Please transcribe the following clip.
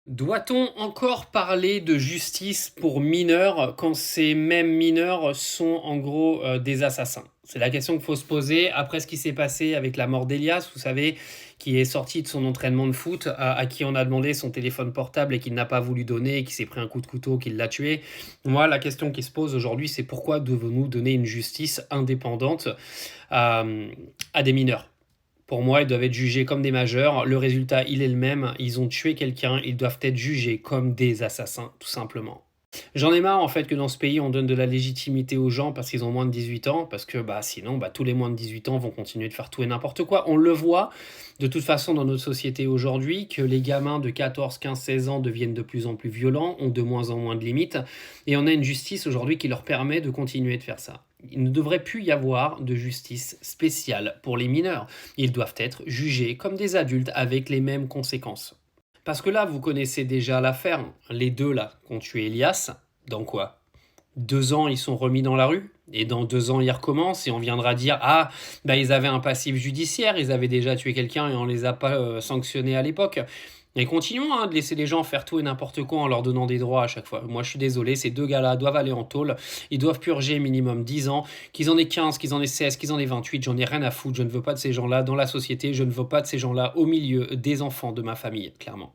Doit-on encore parler de justice pour mineurs quand ces mêmes mineurs sont en gros, des assassins? C'est la question qu'il faut se poser après ce qui s'est passé avec la mort d'Elias, vous savez, qui est sorti de son entraînement de foot, à qui on a demandé son téléphone portable et qu'il n'a pas voulu donner et qui s'est pris un coup de couteau qui l'a tué. Moi, la question qui se pose aujourd'hui, c'est pourquoi devons-nous donner une justice indépendante à, à des mineurs? Pour moi, ils doivent être jugés comme des majeurs. Le résultat, il est le même. Ils ont tué quelqu'un. Ils doivent être jugés comme des assassins, tout simplement. J'en ai marre en fait que dans ce pays, on donne de la légitimité aux gens parce qu'ils ont moins de 18 ans, parce que sinon, tous les moins de 18 ans vont continuer de faire tout et n'importe quoi. On le voit de toute façon dans notre société aujourd'hui que les gamins de 14, 15, 16 ans deviennent de plus en plus violents, ont de moins en moins de limites, et on a une justice aujourd'hui qui leur permet de continuer de faire ça. Il ne devrait plus y avoir de justice spéciale pour les mineurs. Ils doivent être jugés comme des adultes avec les mêmes conséquences. Parce que là, vous connaissez déjà l'affaire. Les deux là, qui ont tué Elias, dans quoi 2 ans, ils sont remis dans la rue. Et dans 2 ans, ils recommencent. Et on viendra dire, ah, ils avaient un passif judiciaire, ils avaient déjà tué quelqu'un et on les a pas sanctionnés à l'époque. Et continuons de laisser les gens faire tout et n'importe quoi en leur donnant des droits à chaque fois. Moi, je suis désolé, ces deux gars-là doivent aller en tôle. Ils doivent purger minimum 10 ans. Qu'ils en aient 15, qu'ils en aient 16, qu'ils en aient 28, j'en ai rien à foutre. Je ne veux pas de ces gens-là dans la société. Je ne veux pas de ces gens-là au milieu des enfants de ma famille, clairement.